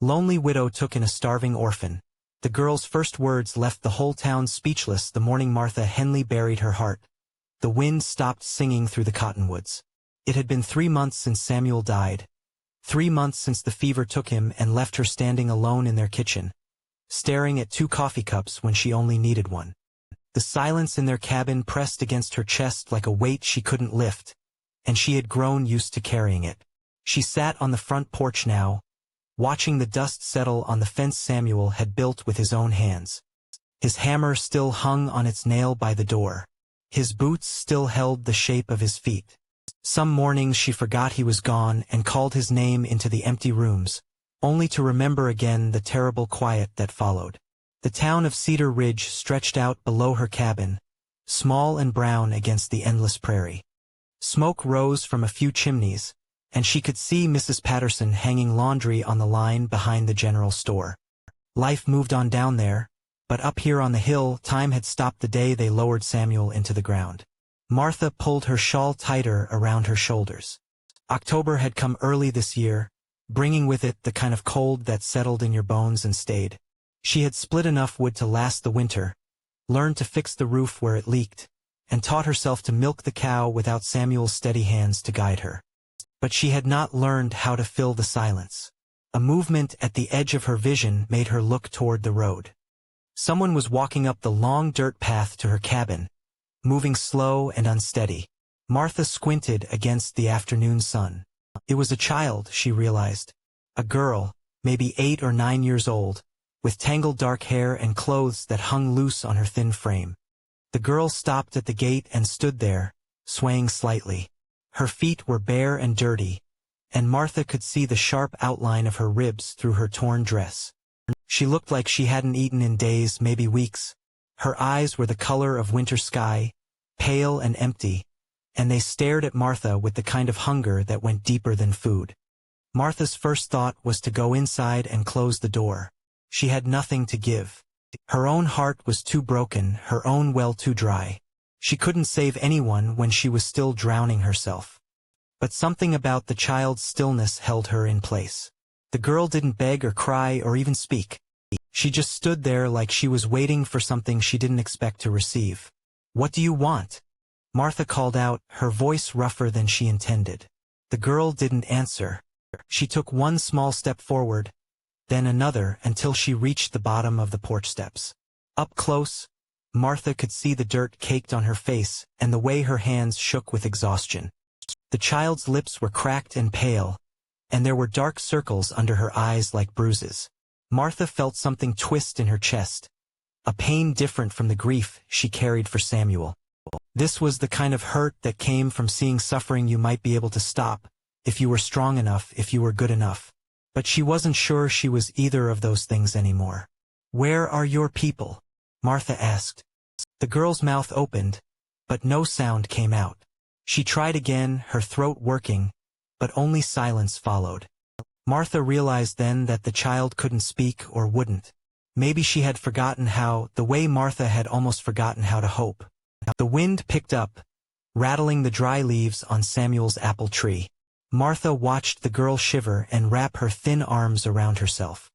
Lonely widow took in a starving orphan. The girl's first words left the whole town speechless the morning Martha Henley buried her heart. The wind stopped singing through the cottonwoods. It had been 3 months since Samuel died. 3 months since the fever took him and left her standing alone in their kitchen, staring at 2 coffee cups when she only needed one. The silence in their cabin pressed against her chest like a weight she couldn't lift, and she had grown used to carrying it. She sat on the front porch now, watching the dust settle on the fence Samuel had built with his own hands. His hammer still hung on its nail by the door. His boots still held the shape of his feet. Some mornings she forgot he was gone and called his name into the empty rooms, only to remember again the terrible quiet that followed. The town of Cedar Ridge stretched out below her cabin, small and brown against the endless prairie. Smoke rose from a few chimneys, and she could see Mrs. Patterson hanging laundry on the line behind the general store. Life moved on down there, but up here on the hill time had stopped the day they lowered Samuel into the ground. Martha pulled her shawl tighter around her shoulders. October had come early this year, bringing with it the kind of cold that settled in your bones and stayed. She had split enough wood to last the winter, learned to fix the roof where it leaked, and taught herself to milk the cow without Samuel's steady hands to guide her. But she had not learned how to fill the silence. A movement at the edge of her vision made her look toward the road. Someone was walking up the long dirt path to her cabin, moving slow and unsteady. Martha squinted against the afternoon sun. It was a child, she realized. A girl, maybe 8 or 9 years old, with tangled dark hair and clothes that hung loose on her thin frame. The girl stopped at the gate and stood there, swaying slightly. Her feet were bare and dirty, and Martha could see the sharp outline of her ribs through her torn dress. She looked like she hadn't eaten in days, maybe weeks. Her eyes were the color of winter sky, pale and empty, and they stared at Martha with the kind of hunger that went deeper than food. Martha's first thought was to go inside and close the door. She had nothing to give. Her own heart was too broken, her own well too dry. She couldn't save anyone when she was still drowning herself. But something about the child's stillness held her in place. The girl didn't beg or cry or even speak. She just stood there like she was waiting for something she didn't expect to receive. "What do you want?" Martha called out, her voice rougher than she intended. The girl didn't answer. She took one small step forward, then another until she reached the bottom of the porch steps. Up close, Martha could see the dirt caked on her face and the way her hands shook with exhaustion. The child's lips were cracked and pale, and there were dark circles under her eyes like bruises. Martha felt something twist in her chest, a pain different from the grief she carried for Samuel. This was the kind of hurt that came from seeing suffering you might be able to stop, if you were strong enough, if you were good enough. But she wasn't sure she was either of those things anymore. "Where are your people?" Martha asked. The girl's mouth opened, but no sound came out. She tried again, her throat working, but only silence followed. Martha realized then that the child couldn't speak or wouldn't. Maybe she had forgotten how, the way Martha had almost forgotten how to hope. The wind picked up, rattling the dry leaves on Samuel's apple tree. Martha watched the girl shiver and wrap her thin arms around herself.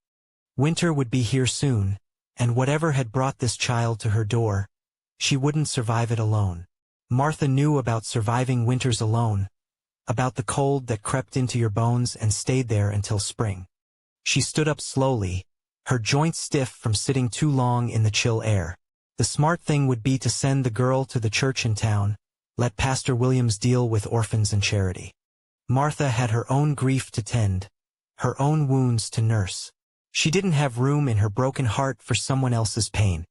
Winter would be here soon, and whatever had brought this child to her door, she wouldn't survive it alone. Martha knew about surviving winters alone, about the cold that crept into your bones and stayed there until spring. She stood up slowly, her joints stiff from sitting too long in the chill air. The smart thing would be to send the girl to the church in town, let Pastor Williams deal with orphans and charity. Martha had her own grief to tend, her own wounds to nurse. She didn't have room in her broken heart for someone else's pain.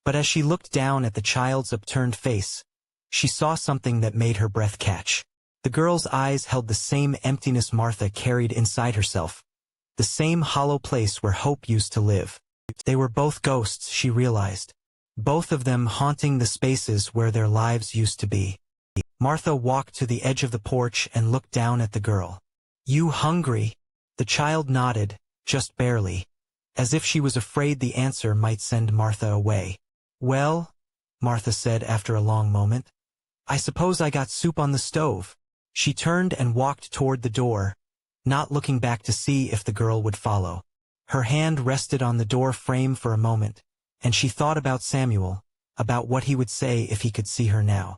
But as she looked down at the child's upturned face, she saw something that made her breath catch. The girl's eyes held the same emptiness Martha carried inside herself, the same hollow place where hope used to live. They were both ghosts, she realized, both of them haunting the spaces where their lives used to be. Martha walked to the edge of the porch and looked down at the girl. "You hungry?" The child nodded, just barely, as if she was afraid the answer might send Martha away. "Well," Martha said after a long moment, "I suppose I got soup on the stove." She turned and walked toward the door, not looking back to see if the girl would follow. Her hand rested on the door frame for a moment, and she thought about Samuel, about what he would say if he could see her now.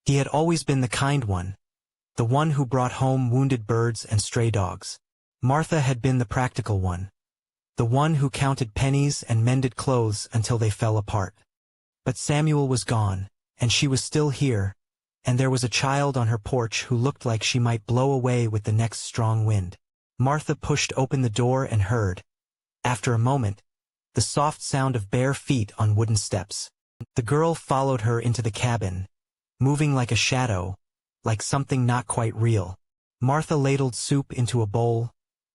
He had always been the kind one, the one who brought home wounded birds and stray dogs. Martha had been the practical one, the one who counted pennies and mended clothes until they fell apart. But Samuel was gone, and she was still here, and there was a child on her porch who looked like she might blow away with the next strong wind. Martha pushed open the door and heard, after a moment, the soft sound of bare feet on wooden steps. The girl followed her into the cabin, moving like a shadow, like something not quite real. Martha ladled soup into a bowl,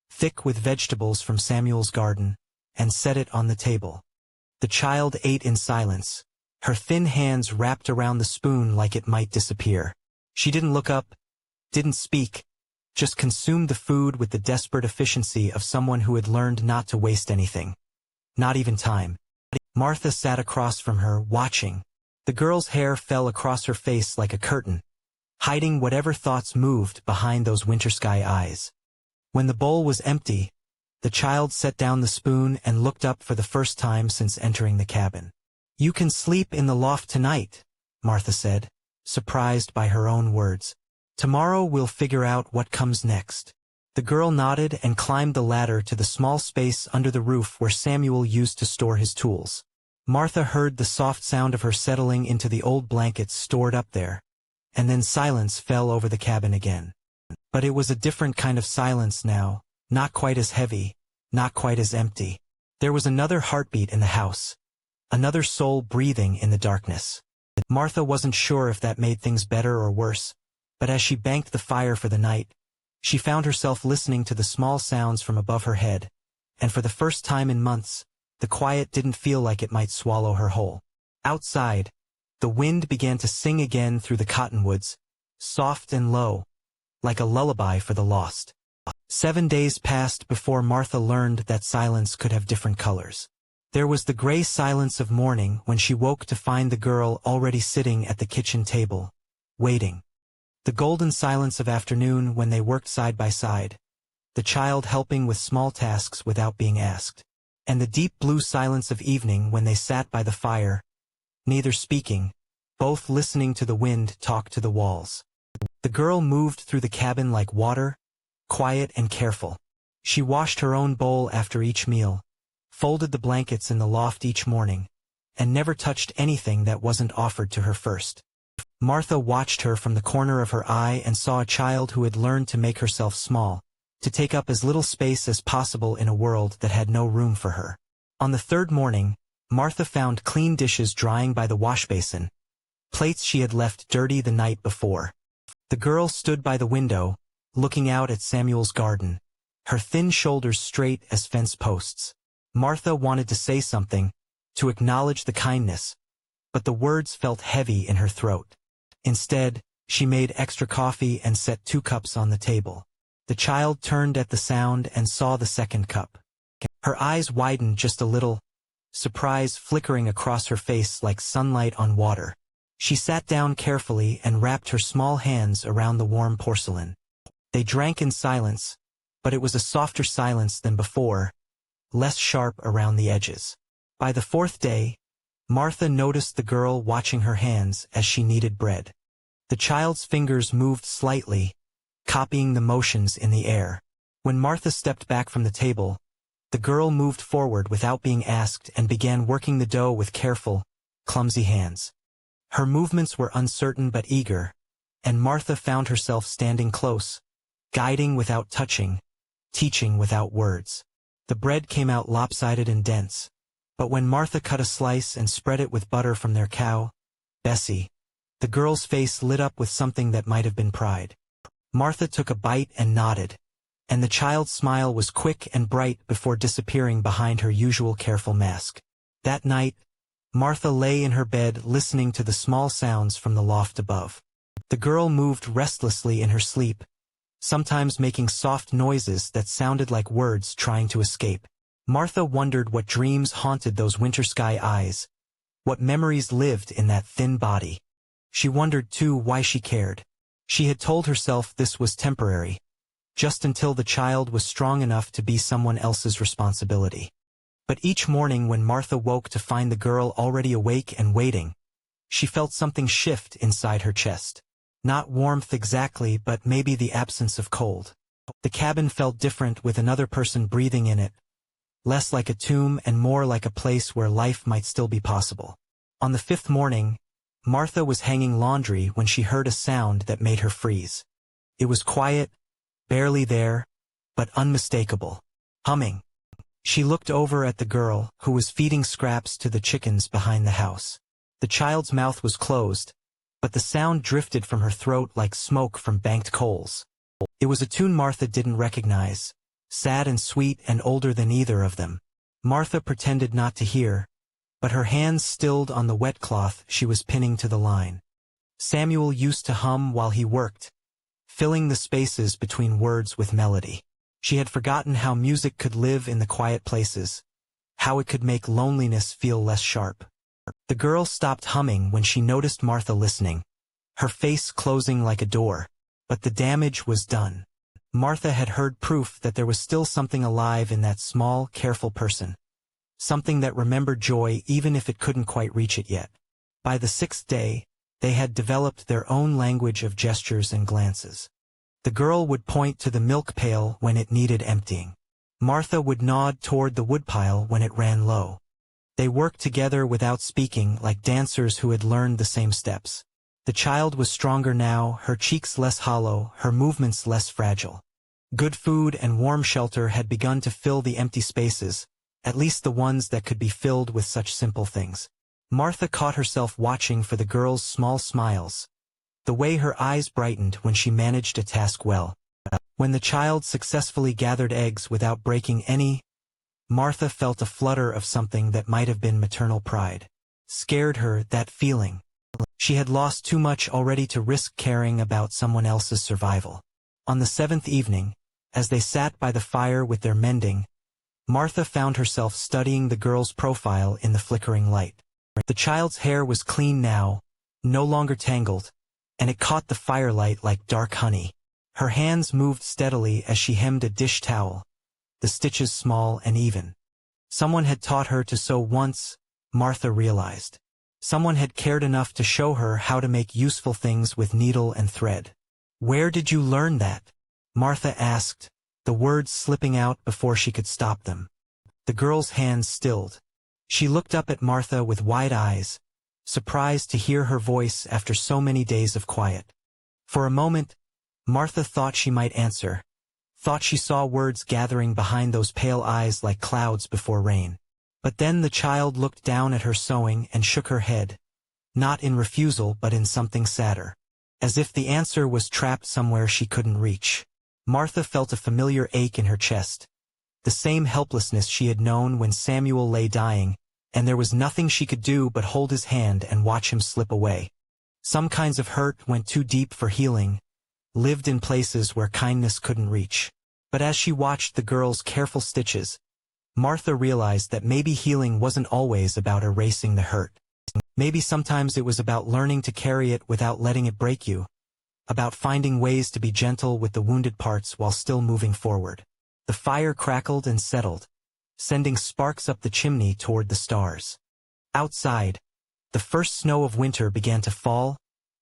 thick with vegetables from Samuel's garden, and set it on the table. The child ate in silence, her thin hands wrapped around the spoon like it might disappear. She didn't look up, didn't speak, just consumed the food with the desperate efficiency of someone who had learned not to waste anything. Not even time. Martha sat across from her, watching. The girl's hair fell across her face like a curtain, hiding whatever thoughts moved behind those winter sky eyes. When the bowl was empty, the child set down the spoon and looked up for the first time since entering the cabin. "You can sleep in the loft tonight," Martha said, surprised by her own words. "Tomorrow we'll figure out what comes next." The girl nodded and climbed the ladder to the small space under the roof where Samuel used to store his tools. Martha heard the soft sound of her settling into the old blankets stored up there, and then silence fell over the cabin again. But it was a different kind of silence now, not quite as heavy, not quite as empty. There was another heartbeat in the house, another soul breathing in the darkness. Martha wasn't sure if that made things better or worse, but as she banked the fire for the night, she found herself listening to the small sounds from above her head, and for the first time in months, the quiet didn't feel like it might swallow her whole. Outside, the wind began to sing again through the cottonwoods, soft and low, like a lullaby for the lost. 7 days passed before Martha learned that silence could have different colors. There was the gray silence of morning when she woke to find the girl already sitting at the kitchen table, waiting. The golden silence of afternoon when they worked side by side, the child helping with small tasks without being asked. And the deep blue silence of evening when they sat by the fire, neither speaking, both listening to the wind talk to the walls. The girl moved through the cabin like water, quiet and careful. She washed her own bowl after each meal, folded the blankets in the loft each morning, and never touched anything that wasn't offered to her first. Martha watched her from the corner of her eye and saw a child who had learned to make herself small, to take up as little space as possible in a world that had no room for her. On the third morning, Martha found clean dishes drying by the washbasin, plates she had left dirty the night before. The girl stood by the window, looking out at Samuel's garden, her thin shoulders straight as fence posts. Martha wanted to say something, to acknowledge the kindness, but the words felt heavy in her throat. Instead, she made extra coffee and set 2 cups on the table. The child turned at the sound and saw the second cup. Her eyes widened just a little, surprise flickering across her face like sunlight on water. She sat down carefully and wrapped her small hands around the warm porcelain. They drank in silence, but it was a softer silence than before, less sharp around the edges. By the 4th day, Martha noticed the girl watching her hands as she kneaded bread. The child's fingers moved slightly, copying the motions in the air. When Martha stepped back from the table, the girl moved forward without being asked and began working the dough with careful, clumsy hands. Her movements were uncertain but eager, and Martha found herself standing close, guiding without touching, teaching without words. The bread came out lopsided and dense, but when Martha cut a slice and spread it with butter from their cow, Bessie, the girl's face lit up with something that might have been pride. Martha took a bite and nodded, and the child's smile was quick and bright before disappearing behind her usual careful mask. That night, Martha lay in her bed listening to the small sounds from the loft above. The girl moved restlessly in her sleep, sometimes making soft noises that sounded like words trying to escape. Martha wondered what dreams haunted those winter sky eyes, what memories lived in that thin body. She wondered too why she cared. She had told herself this was temporary, just until the child was strong enough to be someone else's responsibility. But each morning when Martha woke to find the girl already awake and waiting, she felt something shift inside her chest. Not warmth exactly, but maybe the absence of cold. The cabin felt different with another person breathing in it, less like a tomb and more like a place where life might still be possible. On the fifth morning, Martha was hanging laundry when she heard a sound that made her freeze. It was quiet, barely there, but unmistakable. Humming. She looked over at the girl, who was feeding scraps to the chickens behind the house. The child's mouth was closed, but the sound drifted from her throat like smoke from banked coals. It was a tune Martha didn't recognize, sad and sweet and older than either of them. Martha pretended not to hear, but her hands stilled on the wet cloth she was pinning to the line. Samuel used to hum while he worked, filling the spaces between words with melody. She had forgotten how music could live in the quiet places, how it could make loneliness feel less sharp. The girl stopped humming when she noticed Martha listening, her face closing like a door, but the damage was done. Martha had heard proof that there was still something alive in that small, careful person. Something that remembered joy even if it couldn't quite reach it yet. By the sixth day, they had developed their own language of gestures and glances. The girl would point to the milk pail when it needed emptying. Martha would nod toward the woodpile when it ran low. They worked together without speaking, like dancers who had learned the same steps. The child was stronger now, her cheeks less hollow, her movements less fragile. Good food and warm shelter had begun to fill the empty spaces, at least the ones that could be filled with such simple things. Martha caught herself watching for the girl's small smiles, the way her eyes brightened when she managed a task well. When the child successfully gathered eggs without breaking any, Martha felt a flutter of something that might have been maternal pride. Scared her, that feeling. She had lost too much already to risk caring about someone else's survival. On the seventh evening, as they sat by the fire with their mending, Martha found herself studying the girl's profile in the flickering light. The child's hair was clean now, no longer tangled, and it caught the firelight like dark honey. Her hands moved steadily as she hemmed a dish towel, the stitches small and even. Someone had taught her to sew once, Martha realized. Someone had cared enough to show her how to make useful things with needle and thread. "Where did you learn that?" Martha asked, the words slipping out before she could stop them. The girl's hands stilled. She looked up at Martha with wide eyes, surprised to hear her voice after so many days of quiet. For a moment, Martha thought she might answer, thought she saw words gathering behind those pale eyes like clouds before rain. But then the child looked down at her sewing and shook her head, not in refusal but in something sadder, as if the answer was trapped somewhere she couldn't reach. Martha felt a familiar ache in her chest, the same helplessness she had known when Samuel lay dying, and there was nothing she could do but hold his hand and watch him slip away. Some kinds of hurt went too deep for healing, lived in places where kindness couldn't reach. But as she watched the girl's careful stitches, Martha realized that maybe healing wasn't always about erasing the hurt. Maybe sometimes it was about learning to carry it without letting it break you, about finding ways to be gentle with the wounded parts while still moving forward. The fire crackled and settled, sending sparks up the chimney toward the stars. Outside, the first snow of winter began to fall,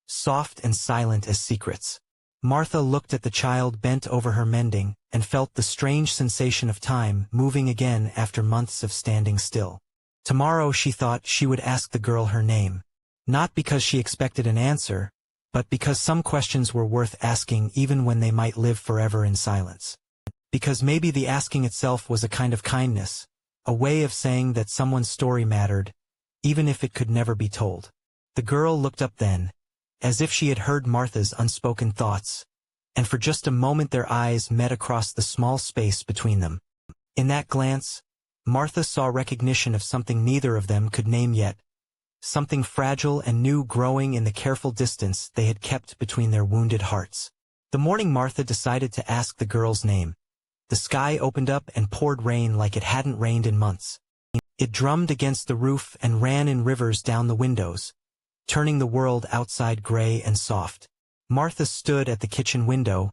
soft and silent as secrets. Martha looked at the child bent over her mending, and felt the strange sensation of time moving again after months of standing still. Tomorrow she thought she would ask the girl her name. Not because she expected an answer, but because some questions were worth asking even when they might live forever in silence. Because maybe the asking itself was a kind of kindness, a way of saying that someone's story mattered, even if it could never be told. The girl looked up then, as if she had heard Martha's unspoken thoughts, and for just a moment their eyes met across the small space between them. In that glance, Martha saw recognition of something neither of them could name yet, something fragile and new growing in the careful distance they had kept between their wounded hearts. The morning Martha decided to ask the girl's name, the sky opened up and poured rain like it hadn't rained in months. It drummed against the roof and ran in rivers down the windows, turning the world outside gray and soft. Martha stood at the kitchen window,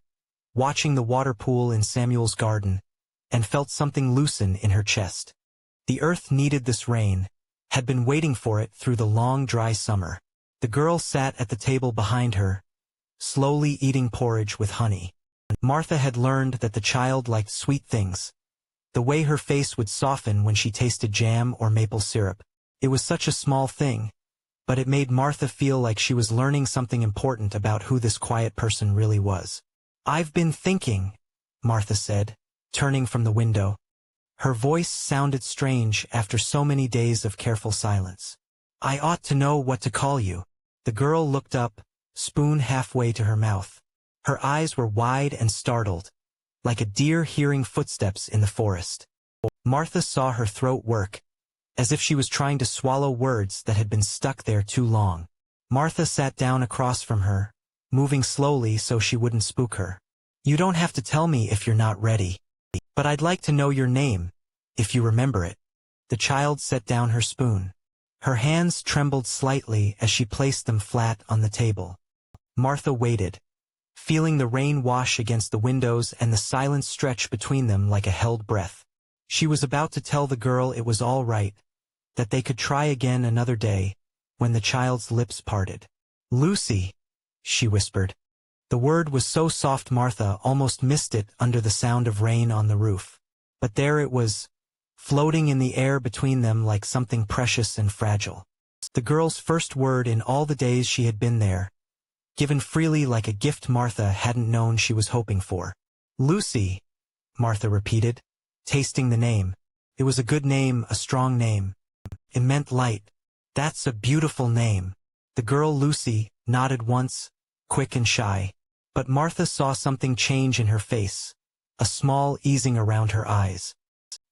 watching the water pool in Samuel's garden, and felt something loosen in her chest. The earth needed this rain, had been waiting for it through the long dry summer. The girl sat at the table behind her, slowly eating porridge with honey. Martha had learned that the child liked sweet things, the way her face would soften when she tasted jam or maple syrup. It was such a small thing, but it made Martha feel like she was learning something important about who this quiet person really was. "I've been thinking," Martha said, turning from the window. Her voice sounded strange after so many days of careful silence. "I ought to know what to call you." The girl looked up, spoon halfway to her mouth. Her eyes were wide and startled, like a deer hearing footsteps in the forest. Martha saw her throat work, as if she was trying to swallow words that had been stuck there too long. Martha sat down across from her, moving slowly so she wouldn't spook her. "You don't have to tell me if you're not ready. But I'd like to know your name, if you remember it." The child set down her spoon. Her hands trembled slightly as she placed them flat on the table. Martha waited, feeling the rain wash against the windows and the silence stretch between them like a held breath. She was about to tell the girl it was all right, that they could try again another day, when the child's lips parted. "Lucy," she whispered. The word was so soft Martha almost missed it under the sound of rain on the roof. But there it was, floating in the air between them like something precious and fragile. The girl's first word in all the days she had been there, given freely like a gift Martha hadn't known she was hoping for. "Lucy," Martha repeated, tasting the name. It was a good name, a strong name. It meant light. "That's a beautiful name." The girl Lucy nodded once, quick and shy. But Martha saw something change in her face, a small easing around her eyes.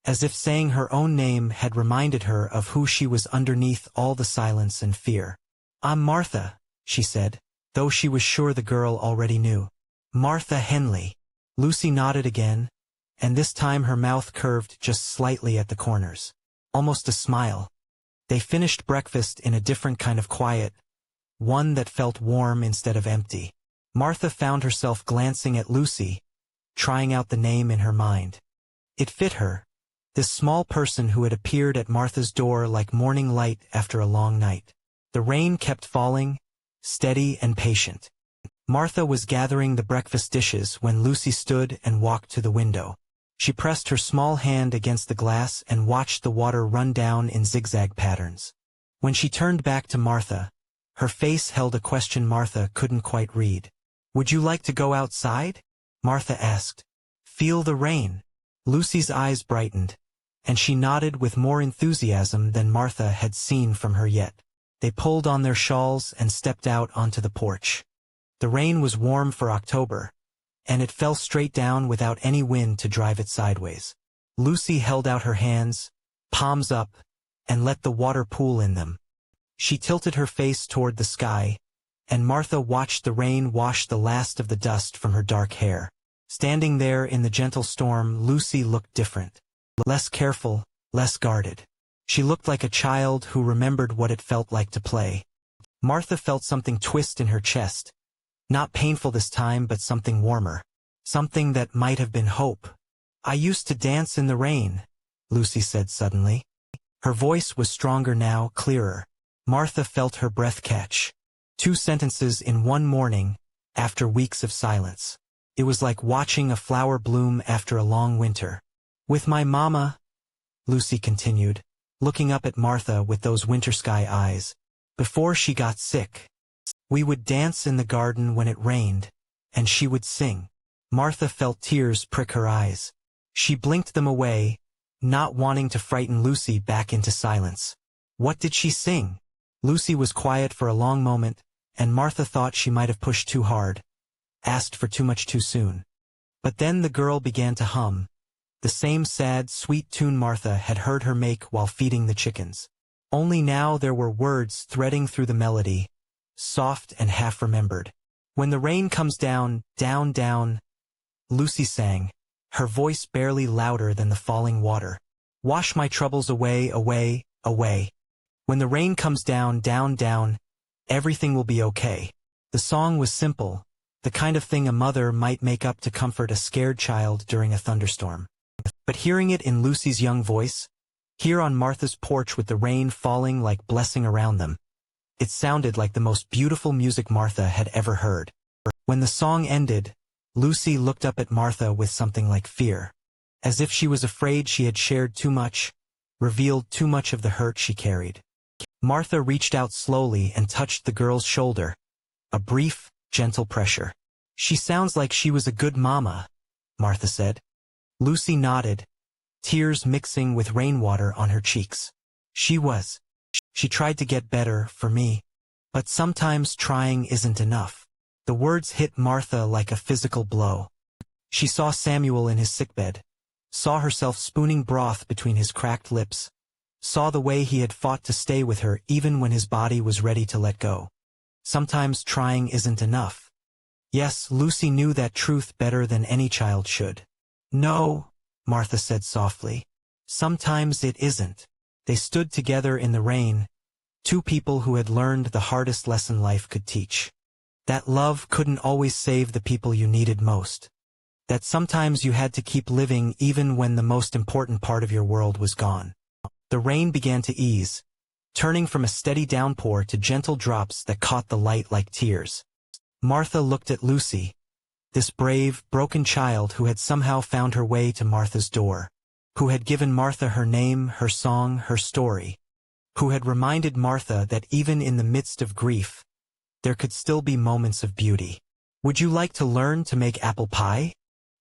As if saying her own name had reminded her of who she was underneath all the silence and fear. "I'm Martha," she said, though she was sure the girl already knew. "Martha Henley." Lucy nodded again, and this time her mouth curved just slightly at the corners. Almost a smile. They finished breakfast in a different kind of quiet, one that felt warm instead of empty. Martha found herself glancing at Lucy, trying out the name in her mind. It fit her, this small person who had appeared at Martha's door like morning light after a long night. The rain kept falling, steady and patient. Martha was gathering the breakfast dishes when Lucy stood and walked to the window. She pressed her small hand against the glass and watched the water run down in zigzag patterns. When she turned back to Martha, her face held a question Martha couldn't quite read. "Would you like to go outside?" Martha asked. "Feel the rain." Lucy's eyes brightened, and she nodded with more enthusiasm than Martha had seen from her yet. They pulled on their shawls and stepped out onto the porch. The rain was warm for October, and it fell straight down without any wind to drive it sideways. Lucy held out her hands, palms up, and let the water pool in them. She tilted her face toward the sky, and Martha watched the rain wash the last of the dust from her dark hair. Standing there in the gentle storm, Lucy looked different. Less careful, less guarded. She looked like a child who remembered what it felt like to play. Martha felt something twist in her chest. Not painful this time, but something warmer. Something that might have been hope. "I used to dance in the rain," Lucy said suddenly. Her voice was stronger now, clearer. Martha felt her breath catch. 2 sentences in one morning, after weeks of silence. It was like watching a flower bloom after a long winter. "With my mama," Lucy continued, looking up at Martha with those winter sky eyes, "before she got sick. We would dance in the garden when it rained, and she would sing." Martha felt tears prick her eyes. She blinked them away, not wanting to frighten Lucy back into silence. "What did she sing?" Lucy was quiet for a long moment, and Martha thought she might have pushed too hard, asked for too much too soon. But then the girl began to hum, the same sad, sweet tune Martha had heard her make while feeding the chickens. Only now there were words threading through the melody, soft and half-remembered. "When the rain comes down, down, down," Lucy sang, her voice barely louder than the falling water. "Wash my troubles away, away, away. When the rain comes down, down, down, everything will be okay." The song was simple, the kind of thing a mother might make up to comfort a scared child during a thunderstorm. But hearing it in Lucy's young voice, here on Martha's porch with the rain falling like blessing around them, it sounded like the most beautiful music Martha had ever heard. When the song ended, Lucy looked up at Martha with something like fear, as if she was afraid she had shared too much, revealed too much of the hurt she carried. Martha reached out slowly and touched the girl's shoulder, a brief, gentle pressure. "She sounds like she was a good mama," Martha said. Lucy nodded, tears mixing with rainwater on her cheeks. "She was. She tried to get better for me. But sometimes trying isn't enough." The words hit Martha like a physical blow. She saw Samuel in his sickbed, saw herself spooning broth between his cracked lips, saw the way he had fought to stay with her even when his body was ready to let go. Sometimes trying isn't enough. Yes, Lucy knew that truth better than any child should. "No," Martha said softly. "Sometimes it isn't." They stood together in the rain, two people who had learned the hardest lesson life could teach. That love couldn't always save the people you needed most. That sometimes you had to keep living even when the most important part of your world was gone. The rain began to ease, turning from a steady downpour to gentle drops that caught the light like tears. Martha looked at Lucy, this brave, broken child who had somehow found her way to Martha's door, who had given Martha her name, her song, her story, who had reminded Martha that even in the midst of grief, there could still be moments of beauty. "Would you like to learn to make apple pie?"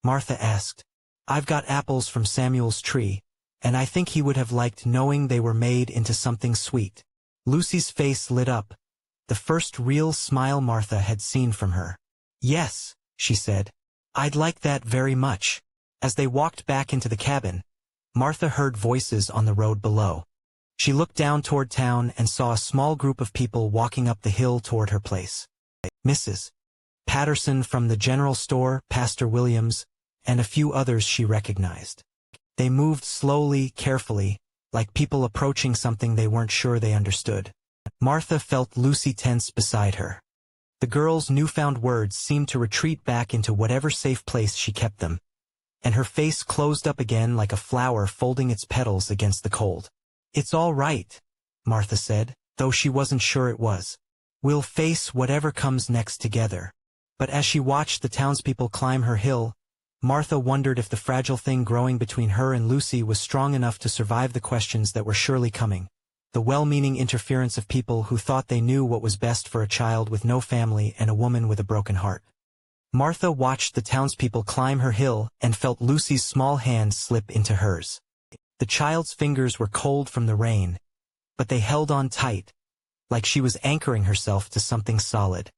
Martha asked. "I've got apples from Samuel's tree, and I think he would have liked knowing they were made into something sweet." Lucy's face lit up, the first real smile Martha had seen from her. "Yes," she said. "I'd like that very much." As they walked back into the cabin, Martha heard voices on the road below. She looked down toward town and saw a small group of people walking up the hill toward her place. Mrs. Patterson from the general store, Pastor Williams, and a few others she recognized. They moved slowly, carefully, like people approaching something they weren't sure they understood. Martha felt Lucy tense beside her. The girl's newfound words seemed to retreat back into whatever safe place she kept them, and her face closed up again like a flower folding its petals against the cold. "It's all right," Martha said, though she wasn't sure it was. "We'll face whatever comes next together." But as she watched the townspeople climb her hill, Martha wondered if the fragile thing growing between her and Lucy was strong enough to survive the questions that were surely coming, the well-meaning interference of people who thought they knew what was best for a child with no family and a woman with a broken heart. Martha watched the townspeople climb her hill and felt Lucy's small hand slip into hers. The child's fingers were cold from the rain, but they held on tight, like she was anchoring herself to something solid.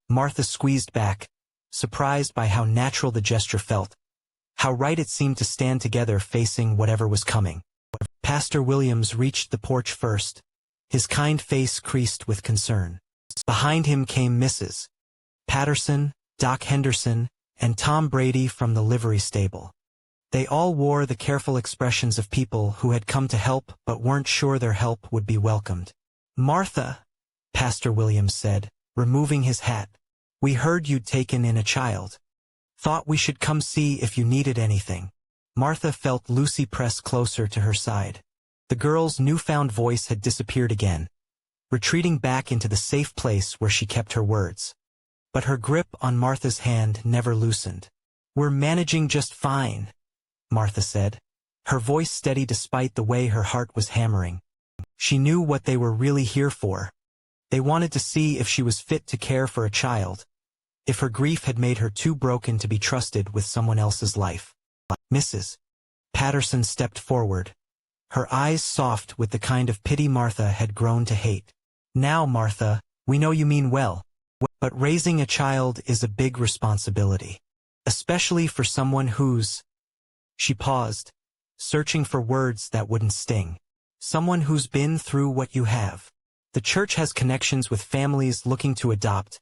Martha squeezed back, surprised by how natural the gesture felt, how right it seemed to stand together facing whatever was coming. Pastor Williams reached the porch first, his kind face creased with concern. Behind him came Mrs. Patterson, Doc Henderson, and Tom Brady from the livery stable. They all wore the careful expressions of people who had come to help but weren't sure their help would be welcomed. "Martha," Pastor Williams said, removing his hat, "we heard you'd taken in a child. Thought we should come see if you needed anything." Martha felt Lucy press closer to her side. The girl's newfound voice had disappeared again, retreating back into the safe place where she kept her words. But her grip on Martha's hand never loosened. "We're managing just fine," Martha said, her voice steady despite the way her heart was hammering. She knew what they were really here for. They wanted to see if she was fit to care for a child, if her grief had made her too broken to be trusted with someone else's life. Mrs. Patterson stepped forward, her eyes soft with the kind of pity Martha had grown to hate. "Now, Martha, we know you mean well, but raising a child is a big responsibility, especially for someone who's—" She paused, searching for words that wouldn't sting. "Someone who's been through what you have. The church has connections with families looking to adopt,"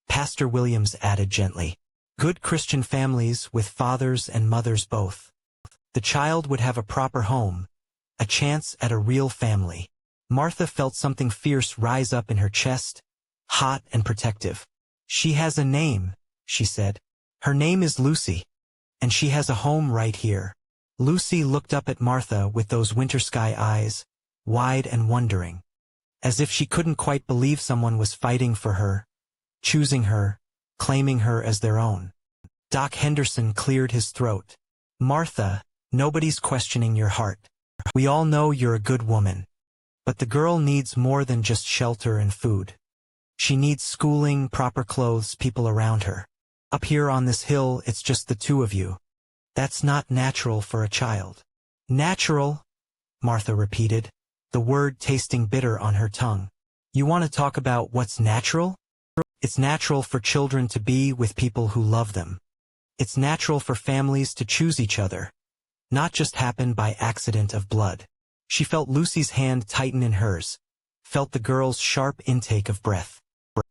Pastor Williams added gently. "Good Christian families with fathers and mothers both. The child would have a proper home, a chance at a real family." Martha felt something fierce rise up in her chest, hot and protective. "She has a name," she said. Her name is Lucy, and she has a home right here. Lucy looked up at Martha with those winter sky eyes, wide and wondering, as if she couldn't quite believe someone was fighting for her, choosing her, claiming her as their own. Doc Henderson cleared his throat. Martha, nobody's questioning your heart. We all know you're a good woman. But the girl needs more than just shelter and food. She needs schooling, proper clothes, people around her. Up here on this hill, it's just the two of you. That's not natural for a child. Natural, Martha repeated, the word tasting bitter on her tongue. You want to talk about what's natural? It's natural for children to be with people who love them. It's natural for families to choose each other, not just happen by accident of blood. She felt Lucy's hand tighten in hers, felt the girl's sharp intake of breath.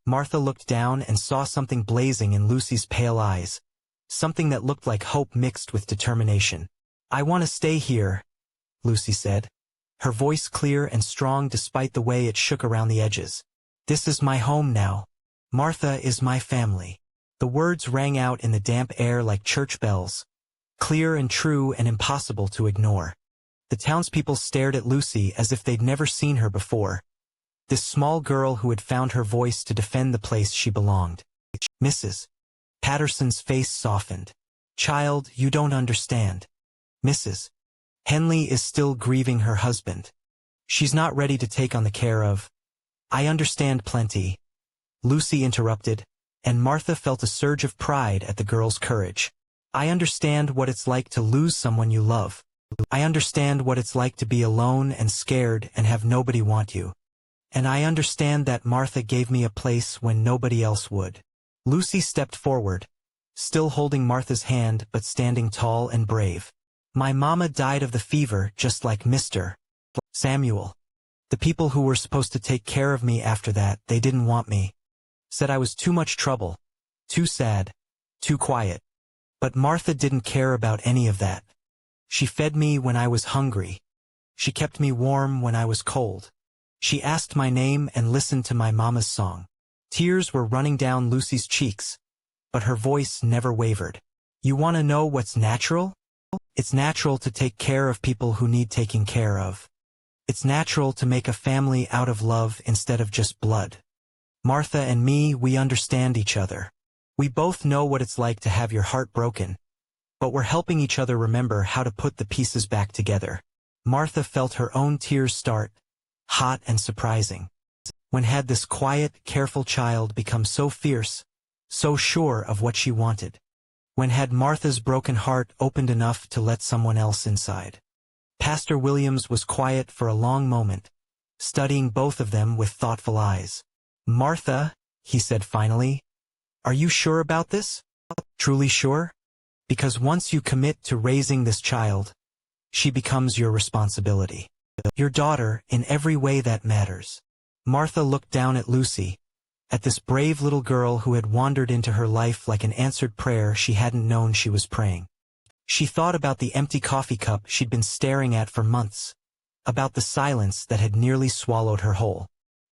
Martha looked down and saw something blazing in Lucy's pale eyes, something that looked like hope mixed with determination. I want to stay here, Lucy said, her voice clear and strong despite the way it shook around the edges. This is my home now. Martha is my family. The words rang out in the damp air like church bells, clear and true and impossible to ignore. The townspeople stared at Lucy as if they'd never seen her before. This small girl who had found her voice to defend the place she belonged. Mrs. Patterson's face softened. Child, you don't understand. Mrs. Henley is still grieving her husband. She's not ready to take on the care of. I understand plenty, Lucy interrupted, and Martha felt a surge of pride at the girl's courage. I understand what it's like to lose someone you love. I understand what it's like to be alone and scared and have nobody want you. And I understand that Martha gave me a place when nobody else would. Lucy stepped forward, still holding Martha's hand but standing tall and brave. My mama died of the fever just like Mr. Samuel. The people who were supposed to take care of me after that, they didn't want me. Said I was too much trouble, too sad, too quiet. But Martha didn't care about any of that. She fed me when I was hungry. She kept me warm when I was cold. She asked my name and listened to my mama's song. Tears were running down Lucy's cheeks, but her voice never wavered. You want to know what's natural? It's natural to take care of people who need taking care of. It's natural to make a family out of love instead of just blood. Martha and me, we understand each other. We both know what it's like to have your heart broken, but we're helping each other remember how to put the pieces back together. Martha felt her own tears start, hot and surprising. When had this quiet, careful child become so fierce, so sure of what she wanted? When had Martha's broken heart opened enough to let someone else inside? Pastor Williams was quiet for a long moment, studying both of them with thoughtful eyes. Martha, he said finally, are you sure about this? Truly sure? Because once you commit to raising this child, she becomes your responsibility. Your daughter in every way that matters. Martha looked down at Lucy, at this brave little girl who had wandered into her life like an answered prayer she hadn't known she was praying. She thought about the empty coffee cup she'd been staring at for months, about the silence that had nearly swallowed her whole.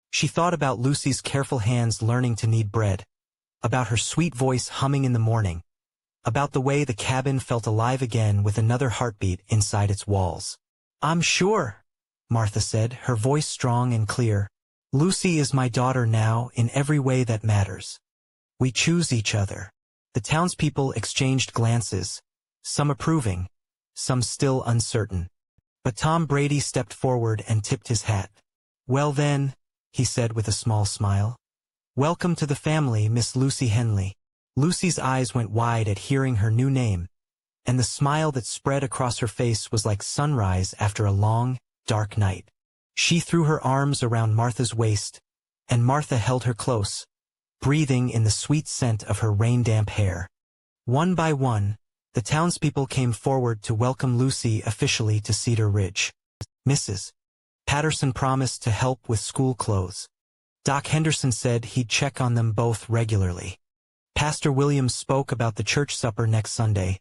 She thought about Lucy's careful hands learning to knead bread, about her sweet voice humming in the morning, about the way the cabin felt alive again with another heartbeat inside its walls. I'm sure, Martha said, her voice strong and clear. Lucy is my daughter now in every way that matters. We choose each other. The townspeople exchanged glances, some approving, some still uncertain. But Tom Brady stepped forward and tipped his hat. Well then, he said with a small smile. Welcome to the family, Miss Lucy Henley. Lucy's eyes went wide at hearing her new name, and the smile that spread across her face was like sunrise after a long, dark night. She threw her arms around Martha's waist, and Martha held her close, breathing in the sweet scent of her rain-damp hair. One by one, the townspeople came forward to welcome Lucy officially to Cedar Ridge. Mrs. Patterson promised to help with school clothes. Doc Henderson said he'd check on them both regularly. Pastor Williams spoke about the church supper next Sunday,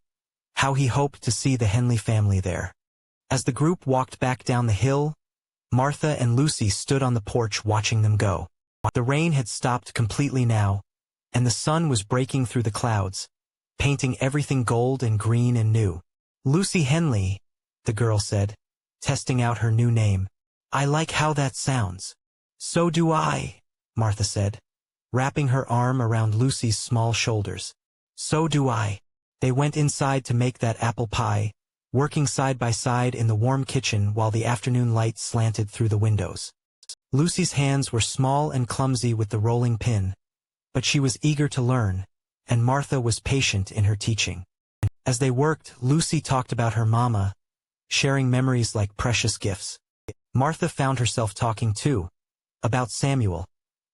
how he hoped to see the Henley family there. As the group walked back down the hill, Martha and Lucy stood on the porch watching them go. The rain had stopped completely now, and the sun was breaking through the clouds, painting everything gold and green and new. "Lucy Henley," the girl said, testing out her new name. "I like how that sounds." "So do I," Martha said, wrapping her arm around Lucy's small shoulders. "So do I." They went inside to make that apple pie, working side by side in the warm kitchen while the afternoon light slanted through the windows. Lucy's hands were small and clumsy with the rolling pin, but she was eager to learn, and Martha was patient in her teaching. As they worked, Lucy talked about her mama, sharing memories like precious gifts. Martha found herself talking too, about Samuel,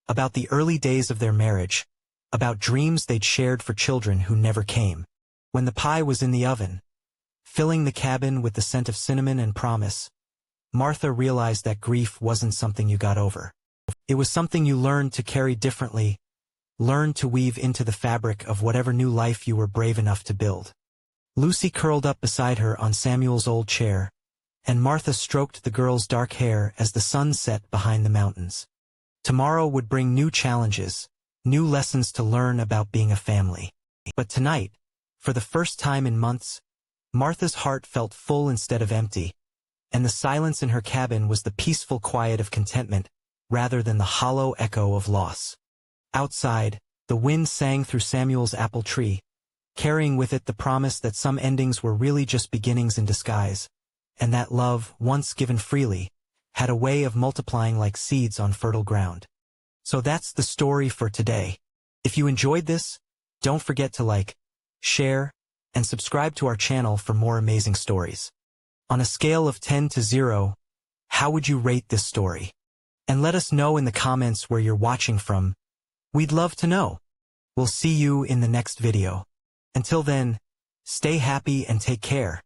about the early days of their marriage, about dreams they'd shared for children who never came. When the pie was in the oven, filling the cabin with the scent of cinnamon and promise, Martha realized that grief wasn't something you got over. It was something you learned to carry differently, learned to weave into the fabric of whatever new life you were brave enough to build. Lucy curled up beside her on Samuel's old chair, and Martha stroked the girl's dark hair as the sun set behind the mountains. Tomorrow would bring new challenges, new lessons to learn about being a family. But tonight, for the first time in months, Martha's heart felt full instead of empty, and the silence in her cabin was the peaceful quiet of contentment rather than the hollow echo of loss. Outside, the wind sang through Samuel's apple tree, carrying with it the promise that some endings were really just beginnings in disguise, and that love, once given freely, had a way of multiplying like seeds on fertile ground. So that's the story for today. If you enjoyed this, don't forget to like, share, and subscribe to our channel for more amazing stories. On a scale of 10 to 0, how would you rate this story? And let us know in the comments where you're watching from. We'd love to know. We'll see you in the next video. Until then, stay happy and take care.